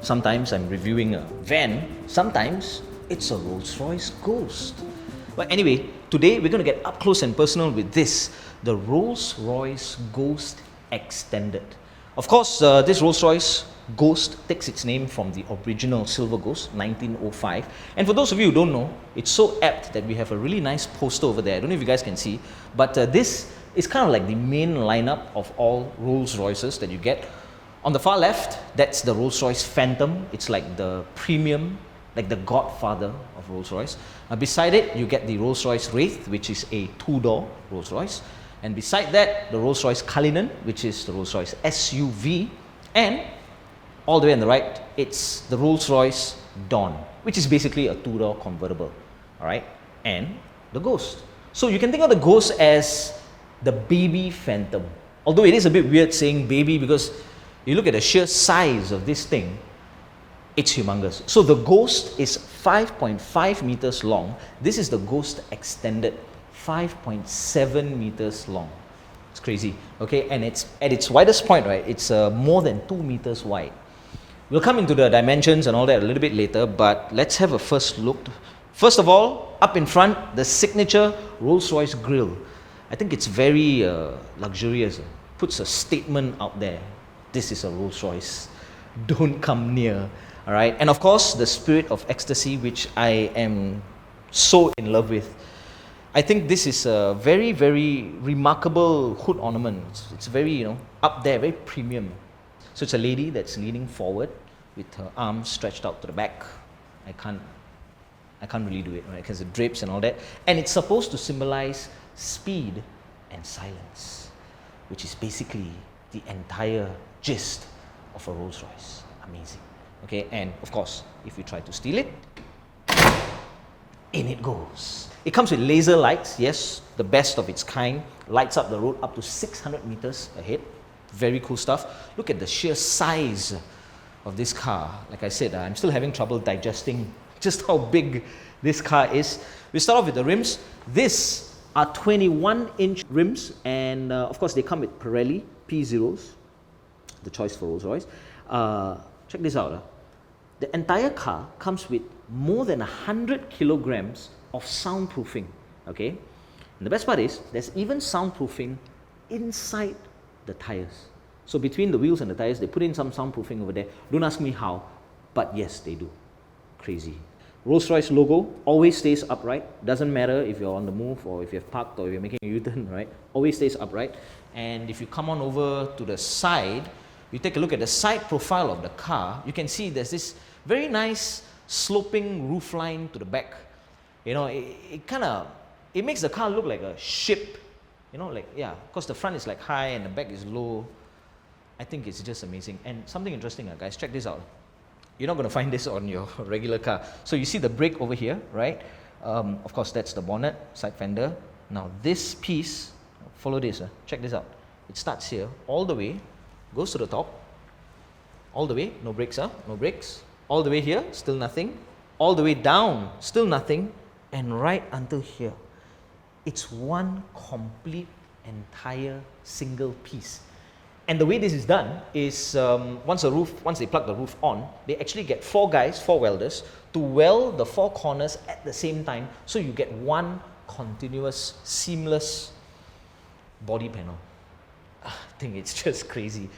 sometimes I'm reviewing a van, sometimes it's a Rolls-Royce Ghost. But anyway, today we're going to get up close and personal with this, the Rolls-Royce Ghost Extended. Of course, this Rolls-Royce Ghost takes its name from the original Silver Ghost, 1905. And for those of you who don't know, it's so apt that we have a really nice poster over there. I don't know if you guys can see, but this is kind of like the main lineup of all Rolls-Royces that you get. On the far left, that's the Rolls-Royce Phantom. It's like the premium, like the godfather of Rolls-Royce. Beside it, you get the Rolls-Royce Wraith, which is a two-door Rolls-Royce. And beside that, the Rolls-Royce Cullinan, which is the Rolls-Royce SUV. And all the way on the right, it's the Rolls-Royce Dawn, which is basically a two-door convertible. All right, and the Ghost. So you can think of the Ghost as the baby Phantom. Although it is a bit weird saying baby, because you look at the sheer size of this thing, it's humongous. So the Ghost is 5.5 meters long. This is the Ghost Extended, 5.7 meters long. It's crazy, okay? And it's at its widest point, right? It's more than 2 meters wide. We'll come into the dimensions and all that a little bit later, but let's have a first look. First of all, up in front, the signature Rolls-Royce grille. I think it's very luxurious. Puts a statement out there. This is a Rolls-Royce. Don't come near. All right. And of course, the Spirit of Ecstasy, which I am so in love with. I think this is a very, very remarkable hood ornament. It's very, up there, very premium. So it's a lady that's leaning forward with her arms stretched out to the back. I can't really do it, right? Because it drapes and all that. And it's supposed to symbolize speed and silence, which is basically the entire gist of a Rolls-Royce. Amazing. Okay, and of course, if you try to steal it, in it goes. It comes with laser lights, yes, the best of its kind. Lights up the road up to 600 meters ahead. Very cool stuff. Look at the sheer size of this car. Like I said, I'm still having trouble digesting just how big this car is. We start off with the rims. These are 21-inch rims, and of course, they come with Pirelli P0s, the choice for Rolls-Royce. Check this out. The entire car comes with more than 100 kilograms of soundproofing, okay? And the best part is, there's even soundproofing inside the tires. So between the wheels and the tires, they put in some soundproofing over there. Don't ask me how, but yes, they do. Crazy. Rolls-Royce logo always stays upright. Doesn't matter if you're on the move or if you've parked or if you're making a U-turn, right? Always stays upright. And if you come on over to the side, you take a look at the side profile of the car, you can see there's this very nice sloping roofline to the back. It makes the car look like a ship. Because the front is like high and the back is low. I think it's just amazing. And something interesting, guys, check this out. You're not going to find this on your regular car. So you see the brake over here, right? Of course, that's the bonnet, side fender. Now this piece, follow this, check this out. It starts here, all the way, goes to the top, all the way, no brakes, no brakes. All the way here, still nothing. All the way down, still nothing. And right until here. It's one complete, entire, single piece. And the way this is done is, once they plug the roof on, they actually get 4 welders, to weld the 4 corners at the same time, so you get one continuous, seamless body panel. I think it's just crazy.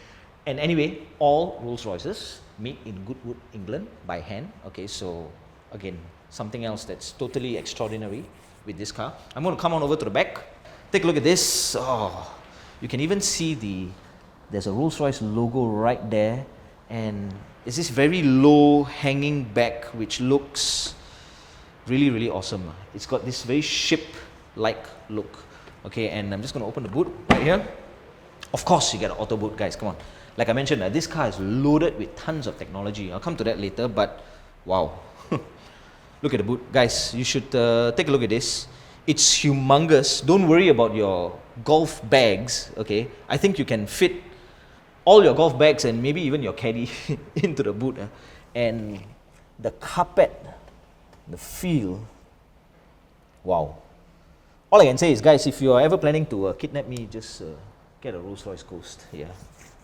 And anyway, all Rolls-Royces made in Goodwood, England, by hand. Okay, so again, something else that's totally extraordinary with this car. I'm going to come on over to the back. Take a look at this. Oh, you can even see there's a Rolls-Royce logo right there, and it's this very low hanging back, which looks really, really awesome. It's got this very ship-like look. Okay, and I'm just going to open the boot right here. Of course, you get an auto boot, guys. Come on. Like I mentioned, this car is loaded with tons of technology. I'll come to that later, but wow. Look at the boot. Guys, you should take a look at this. It's humongous. Don't worry about your golf bags, okay? I think you can fit all your golf bags and maybe even your caddy into the boot. And the carpet, the feel, wow. All I can say is, guys, if you're ever planning to kidnap me, just get a Rolls-Royce Ghost. Yeah,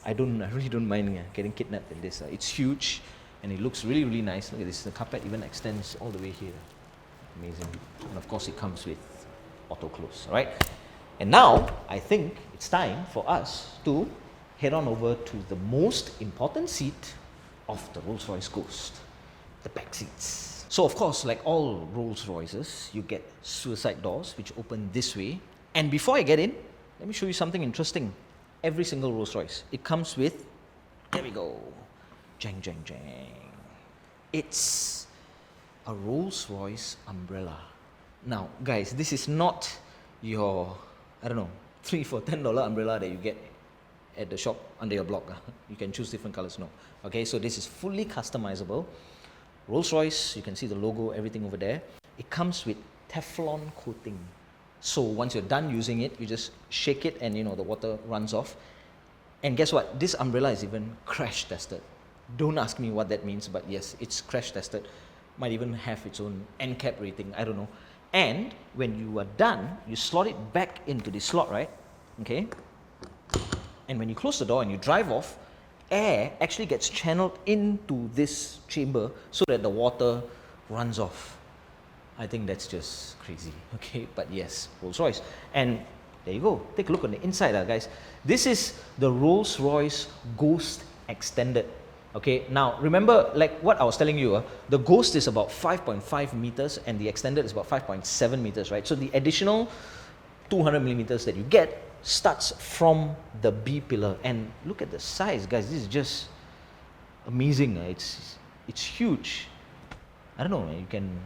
I really don't mind getting kidnapped in this. It's huge. And it looks really, really nice. Look at this, the carpet even extends all the way here. Amazing. And of course it comes with auto close, all right? And now, I think it's time for us to head on over to the most important seat of the Rolls-Royce Ghost, the back seats. So of course, like all Rolls-Royces, you get suicide doors which open this way. And before I get in, let me show you something interesting. Every single Rolls-Royce, it comes with, there we go, jang, jang, jang. It's a Rolls-Royce umbrella. Now, guys, this is not your, I don't know, $3 for $10 umbrella that you get at the shop under your block. You can choose different colors, no. Okay, so this is fully customizable. Rolls-Royce, you can see the logo, everything over there. It comes with Teflon coating. So once you're done using it, you just shake it and the water runs off. And guess what? This umbrella is even crash tested. Don't ask me what that means, but yes, it's crash tested. Might even have its own NCAP rating, I don't know. And when you are done, you slot it back into the slot, right? Okay. And when you close the door and you drive off, air actually gets channeled into this chamber so that the water runs off. I think that's just crazy, okay? But yes, Rolls-Royce. And there you go. Take a look on the inside, guys. This is the Rolls-Royce Ghost Extended. Okay, now remember, like what I was telling you, the Ghost is about 5.5 meters and the Extended is about 5.7 meters, right? So the additional 200 millimeters that you get starts from the B pillar. And look at the size, guys. This is just amazing. It's huge. I don't know, you can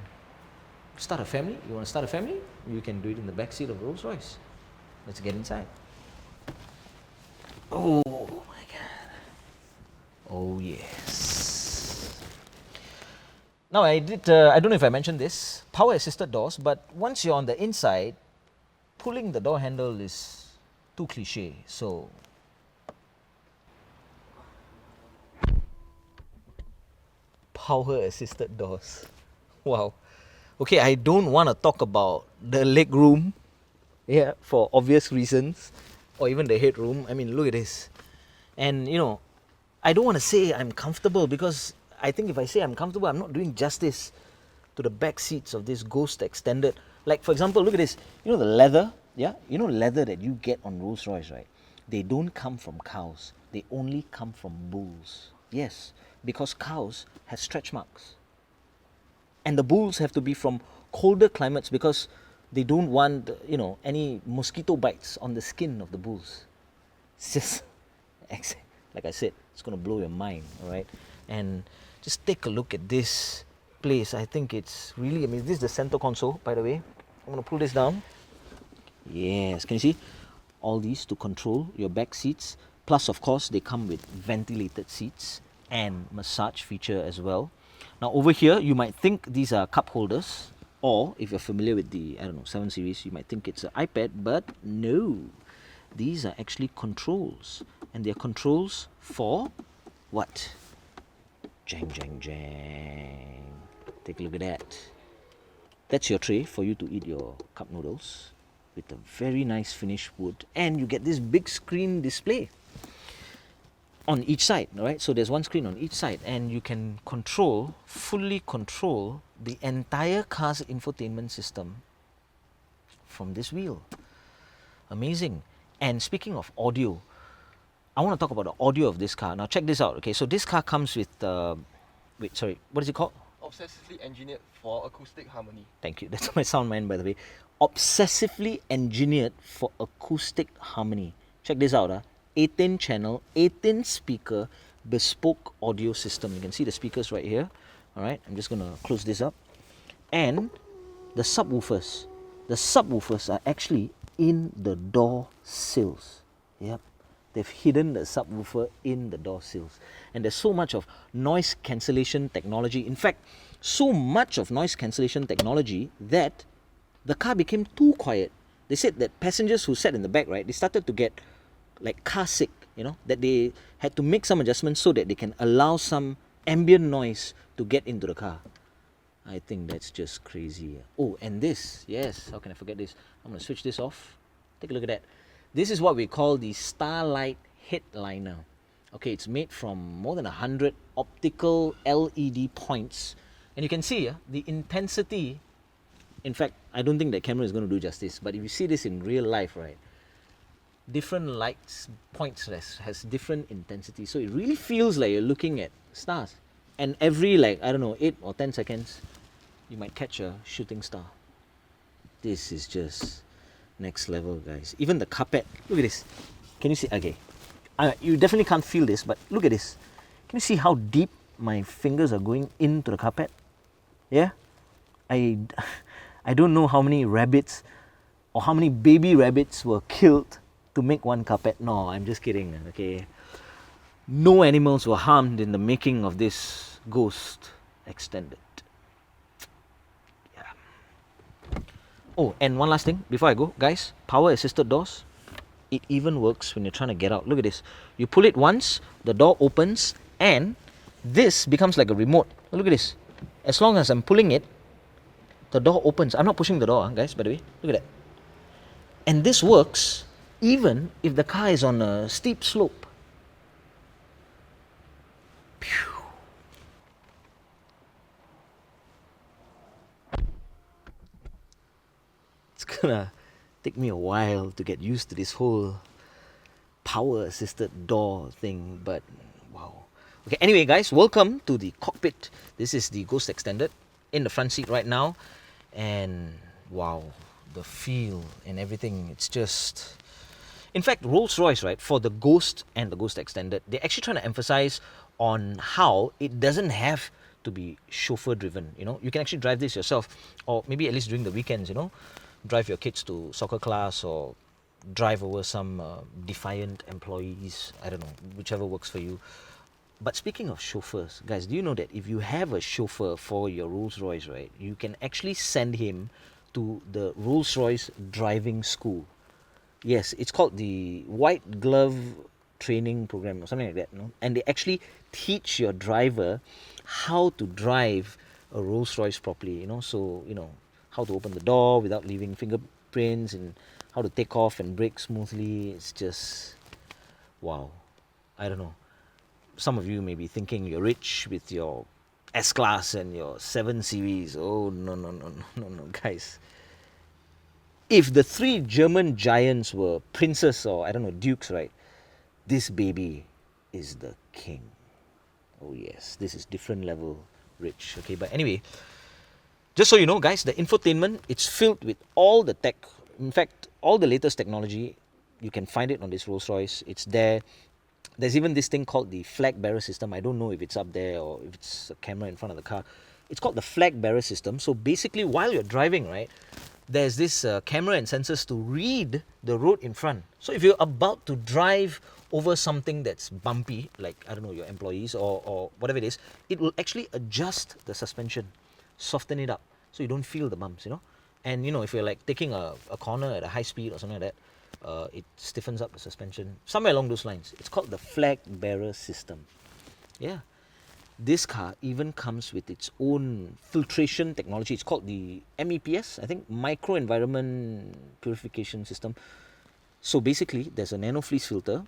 start a family. You want to start a family? You can do it in the back seat of Rolls-Royce. Let's get inside. Oh my God. Oh yes. Now I don't know if I mentioned this, power assisted doors, but once you're on the inside, pulling the door handle is too cliche. So power assisted doors. Wow. Okay, I don't want to talk about the leg room, yeah, for obvious reasons, or even the headroom. I mean, look at this. And I don't want to say I'm comfortable, because I think if I say I'm comfortable, I'm not doing justice to the back seats of this Ghost Extended. Like, for example, look at this. The leather, yeah? Leather that you get on Rolls-Royce, right? They don't come from cows. They only come from bulls. Yes, because cows have stretch marks. And the bulls have to be from colder climates because they don't want, any mosquito bites on the skin of the bulls. It's just, like I said, it's going to blow your mind, all right? And just take a look at this place. I think it's really amazing. This is the center console, by the way. I'm going to pull this down. Yes, can you see? All these to control your back seats. Plus, of course, they come with ventilated seats and massage feature as well. Now over here, you might think these are cup holders, or if you're familiar with the, 7 Series, you might think it's an iPad, but no. These are actually controls, and they're controls for what? Jang, jang, jang. Take a look at that. That's your tray for you to eat your cup noodles with a very nice finished wood, and you get this big screen display on each side, all right? So there's one screen on each side, and you can fully control the entire car's infotainment system from this wheel. Amazing. And speaking of audio, I want to talk about the audio of this car. Now check this out, okay? So this car comes with, what is it called? Obsessively engineered for acoustic harmony. Thank you. That's my sound man, by the way. Obsessively engineered for acoustic harmony. Check this out, 18 channel, 18 speaker, bespoke audio system. You can see the speakers right here. All right, I'm just going to close this up. And the subwoofers. The subwoofers are actually in the door sills. Yep. They've hidden the subwoofer in the door sills. And there's so much of noise cancellation technology. In fact, so much of noise cancellation technology that the car became too quiet. They said that passengers who sat in the back, right, they started to get like car sick, that they had to make some adjustments so that they can allow some ambient noise to get into the car. I think that's just crazy. Oh, and this, yes, how can I forget this? I'm going to switch this off. Take a look at that. This is what we call the Starlight headliner. Okay, it's made from more than 100 optical LED points. And you can see the intensity. In fact, I don't think that camera is going to do justice, but if you see this in real life, right, different lights points has different intensity. So it really feels like you're looking at stars. And every, like, I don't know, 8 or 10 seconds, you might catch a shooting star. This is just next level, guys. Even the carpet, look at this. Can you see? Okay, you definitely can't feel this, but look at this. Can you see how deep my fingers are going into the carpet? Yeah, I don't know how many rabbits or how many baby rabbits were killed to make one carpet. No, I'm just kidding. Okay, no animals were harmed in the making of this Ghost Extended. Yeah. Oh, and one last thing before I go, guys. Power assisted doors. It even works when you're trying to get out. Look at this. You pull it once, the door opens, and this becomes like a remote. Look at this. As long as I'm pulling it, the door opens. I'm not pushing the door, guys, by the way. Look at that. And this works even if the car is on a steep slope. Pew. It's gonna take me a while to get used to this whole power assisted door thing, but wow. Okay, anyway, guys, welcome to the cockpit. This is the Ghost Extended in the front seat right now, and wow, the feel and everything, it's just, in fact, Rolls-Royce, right, for the Ghost and the Ghost Extended, they're actually trying to emphasize on how it doesn't have to be chauffeur driven. You know, you can actually drive this yourself, or maybe at least during the weekends, you know, drive your kids to soccer class or drive over some defiant employees. I don't know, whichever works for you. But speaking of chauffeurs, guys, do you know that if you have a chauffeur for your Rolls-Royce, right, you can actually send him to the Rolls-Royce driving school. Yes, it's called the White Glove Training Program or something like that, no? And they actually teach your driver how to drive a Rolls-Royce properly, you know, so, you know, how to open the door without leaving fingerprints and how to take off and brake smoothly. It's just, wow. I don't know. Some of you may be thinking you're rich with your S-Class and your 7 Series. Oh, no, guys. If the 3 German giants were princes or, I don't know, dukes, right? This baby is the king. Oh, yes. This is different level rich. Okay, but anyway, just so you know, guys, the infotainment, it's filled with all the tech. In fact, all the latest technology, you can find it on this Rolls-Royce. It's there. There's even this thing called the flag bearer system. I don't know if it's up there or if it's a camera in front of the car. It's called the flag bearer system. So basically, while you're driving, right, there's this camera and sensors to read the road in front. So if you're about to drive over something that's bumpy, like, I don't know, your employees or whatever it is, it will actually adjust the suspension, soften it up so you don't feel the bumps, you know. And, you know, if you're like taking a corner at a high speed or something like that, it stiffens up the suspension, somewhere along those lines. It's called the flag bearer system. Yeah. This car even comes with its own filtration technology. It's called the MEPS, I think, Micro Environment Purification System. So basically, there's a nano-fleece filter.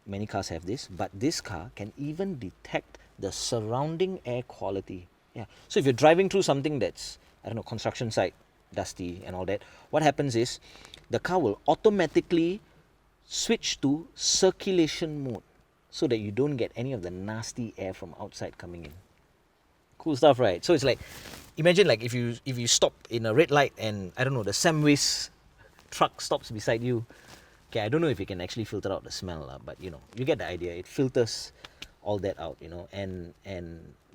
Many cars have this, but this car can even detect the surrounding air quality. Yeah. So if you're driving through something that's, I don't know, construction site, dusty and all that, what happens is the car will automatically switch to circulation mode so that you don't get any of the nasty air from outside coming in. Cool stuff, right? So it's like, imagine like if you stop in a red light and, I don't know, the Samways truck stops beside you. Okay, I don't know if it can actually filter out the smell, but you know, you get the idea. It filters all that out, you know. And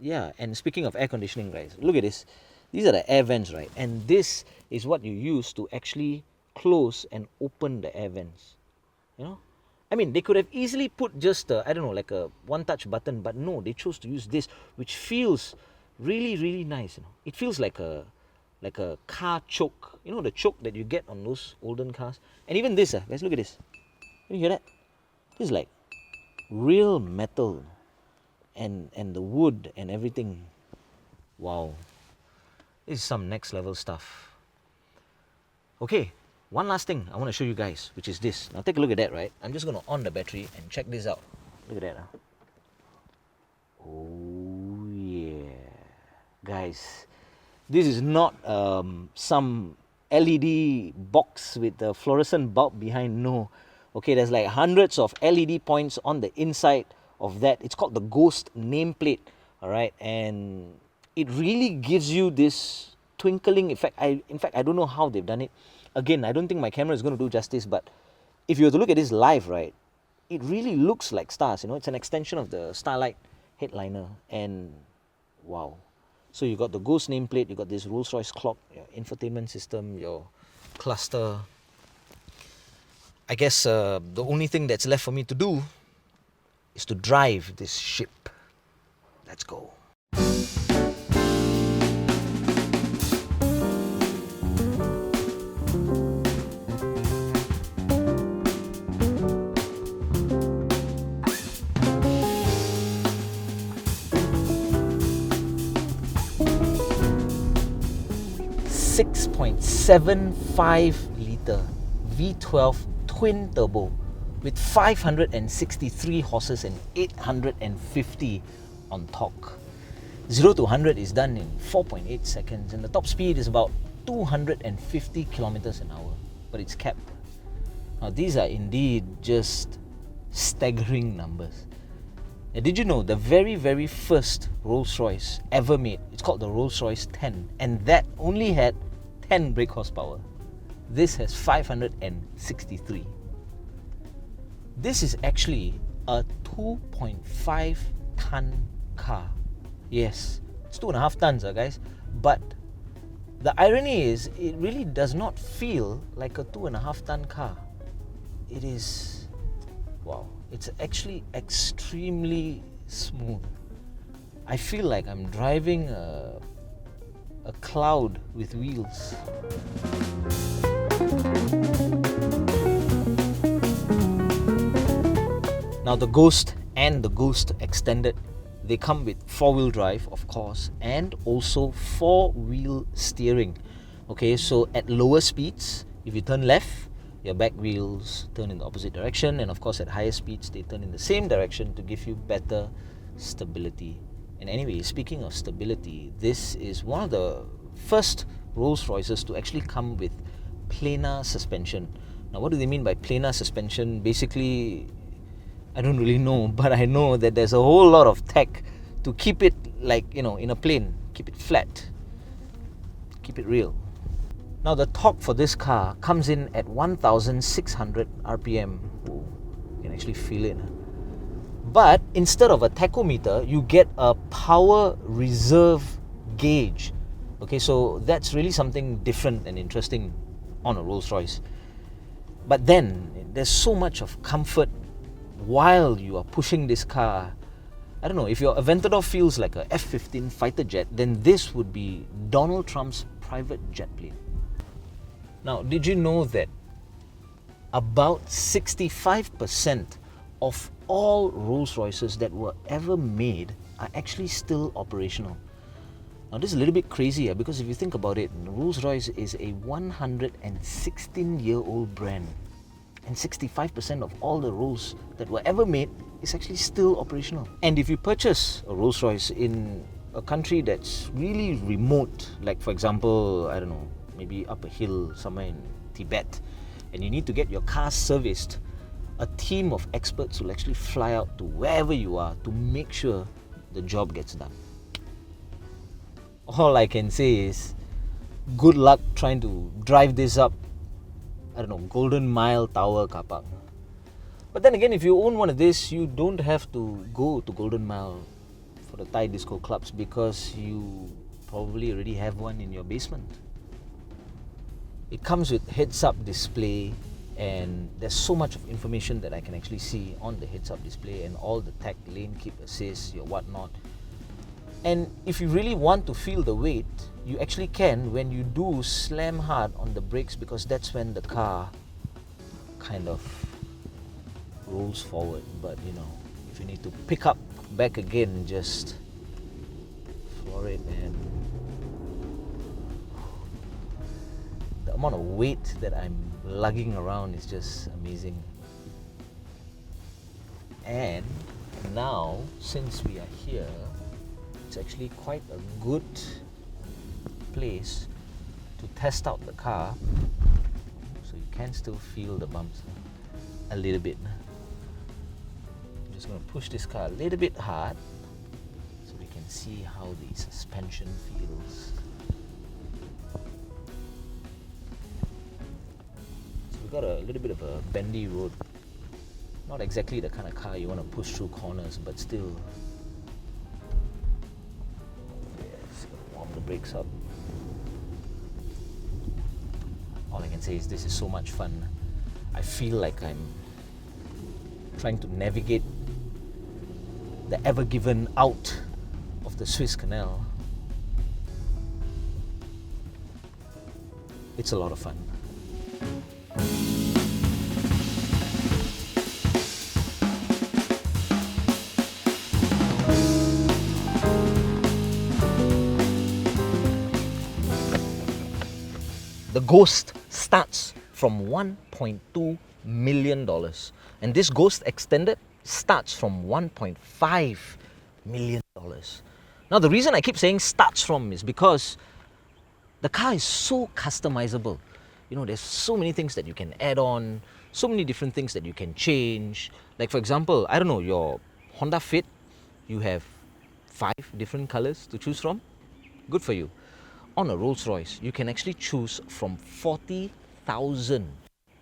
yeah, and speaking of air conditioning, guys, look at this. These are the air vents, right? And this is what you use to actually close and open the air vents, you know. I mean, they could have easily put just I don't know, like a one-touch button, but no, they chose to use this, which feels really, really nice. You know, it feels like a car choke. You know, the choke that you get on those olden cars. And even this, guys, look at this. Can you hear that? This is like real metal, and the wood and everything. Wow, this is some next level stuff. Okay. One last thing I want to show you guys, which is this. Now take a look at that, right? I'm just going to on the battery and check this out. Look at that. Oh yeah. Guys, this is not some LED box with a fluorescent bulb behind. No. Okay, there's like hundreds of LED points on the inside of that. It's called the Ghost nameplate. Alright, and it really gives you this twinkling effect. In fact, I don't know how they've done it. Again, I don't think my camera is going to do justice, but if you were to look at this live, right, it really looks like stars. You know, it's an extension of the Starlight headliner, and wow. So you got the Ghost nameplate, you got this Rolls-Royce clock, your infotainment system, your cluster. I guess the only thing that's left for me to do is to drive this ship. Let's go. .75 litre V12 twin turbo with 563 horses and 850 on torque. 0 to 100 is done in 4.8 seconds, and the top speed is about 250 kilometers an hour, but it's capped. Now these are indeed just staggering numbers. Now, did you know the very first Rolls-Royce ever made, it's called the Rolls-Royce 10, and that only had 10 brake horsepower. This has 563. This is actually a 2.5 ton car. Yes, it's 2.5 tons, guys. But the irony is, it really does not feel like a 2.5 ton car. It is, wow, it's actually extremely smooth. I feel like I'm driving a cloud with wheels. Now the Ghost and the Ghost Extended, they come with 4-wheel drive, of course, and also 4-wheel steering. Okay, so at lower speeds, if you turn left, your back wheels turn in the opposite direction, and of course at higher speeds they turn in the same direction to give you better stability. And anyway, speaking of stability, this is one of the first Rolls-Royces to actually come with planar suspension. Now what do they mean by planar suspension? Basically, I don't really know, but I know that there's a whole lot of tech to keep it like, you know, in a plane, keep it flat, keep it real. Now the torque for this car comes in at 1,600 RPM. Ooh, you can actually feel it. But instead of a tachometer, you get a power reserve gauge. Okay, so that's really something different and interesting on a Rolls-Royce. But then there's so much of comfort while you are pushing this car. I don't know, if your Aventador feels like a F-15 fighter jet, then this would be Donald Trump's private jet plane. Now, did you know that about 65% of all Rolls-Royces that were ever made are actually still operational? Now this is a little bit crazy because if you think about it, Rolls-Royce is a 116-year-old brand, and 65% of all the Rolls that were ever made is actually still operational. And if you purchase a Rolls-Royce in a country that's really remote, like for example, I don't know, maybe up a hill somewhere in Tibet, and you need to get your car serviced, a team of experts will actually fly out to wherever you are to make sure the job gets done. All I can say is good luck trying to drive this up, I don't know, Golden Mile Tower car park. But then again, if you own one of this, you don't have to go to Golden Mile for the Thai disco clubs because you probably already have one in your basement. It comes with heads-up display, and there's so much of information that I can actually see on the heads-up display, and all the tech, lane keep assist, your whatnot. And if you really want to feel the weight, you actually can when you do slam hard on the brakes, because that's when the car kind of rolls forward. But you know, if you need to pick up back again, just floor it, man. The amount of weight that I'm lugging around is just amazing. And Now, since we are here, it's actually quite a good place to test out the car, so you can still feel the bumps a little bit. I'm just going to push this car a little bit hard so we can see how the suspension feels. So we've got a little bit of a bendy road. Not exactly the kind of car you want to push through corners, but still. Yes, warm the brakes up. All I can say is this is so much fun. I feel like I'm trying to navigate the Ever Given out of the Suez Canal. It's a lot of fun. The Ghost starts from $1.2 million, and this Ghost Extended starts from $1.5 million. Now, the reason I keep saying starts from is because the car is so customizable. You know, there's so many things that you can add on, so many different things that you can change. Like, for example, I don't know, your Honda Fit, you have 5 different colors to choose from. Good for you. On a Rolls-Royce, you can actually choose from 40,000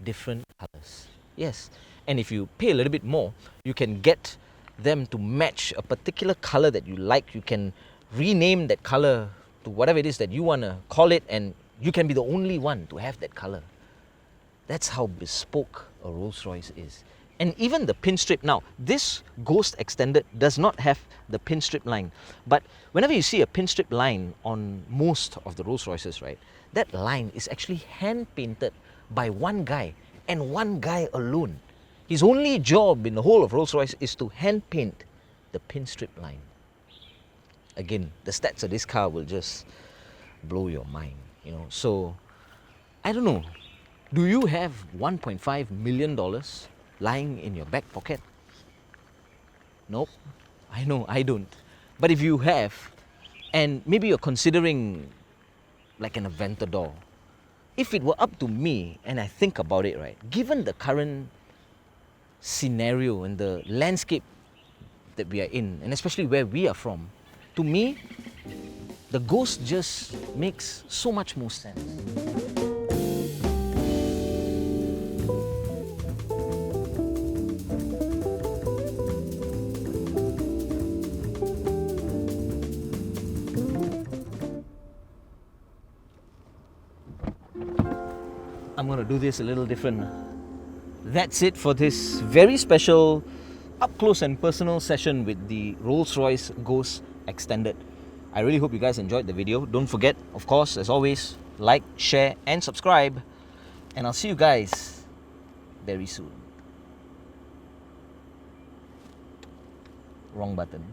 different colors. Yes, and if you pay a little bit more, you can get them to match a particular color that you like. You can rename that color to whatever it is that you want to call it, and you can be the only one to have that color. That's how bespoke a Rolls-Royce is. And even the pinstrip. Now, this Ghost Extended does not have the pinstrip line. But whenever you see a pinstrip line on most of the Rolls-Royces, right, that line is actually hand-painted by one guy, and one guy alone. His only job in the whole of Rolls-Royce is to hand-paint the pinstrip line. Again, the stats of this car will just blow your mind, you know. So, I don't know. Do you have $1.5 million lying in your back pocket? Nope. I know, I don't. But if you have, and maybe you're considering like an Aventador, if it were up to me and I think about it, right, given the current scenario and the landscape that we are in, and especially where we are from, to me, the Ghost just makes so much more sense. I'm going to do this a little different. That's it for this very special up close and personal session with the Rolls-Royce Ghost Extended. I really hope you guys enjoyed the video. Don't forget, of course, as always, like, share and subscribe. And I'll see you guys very soon. Wrong button.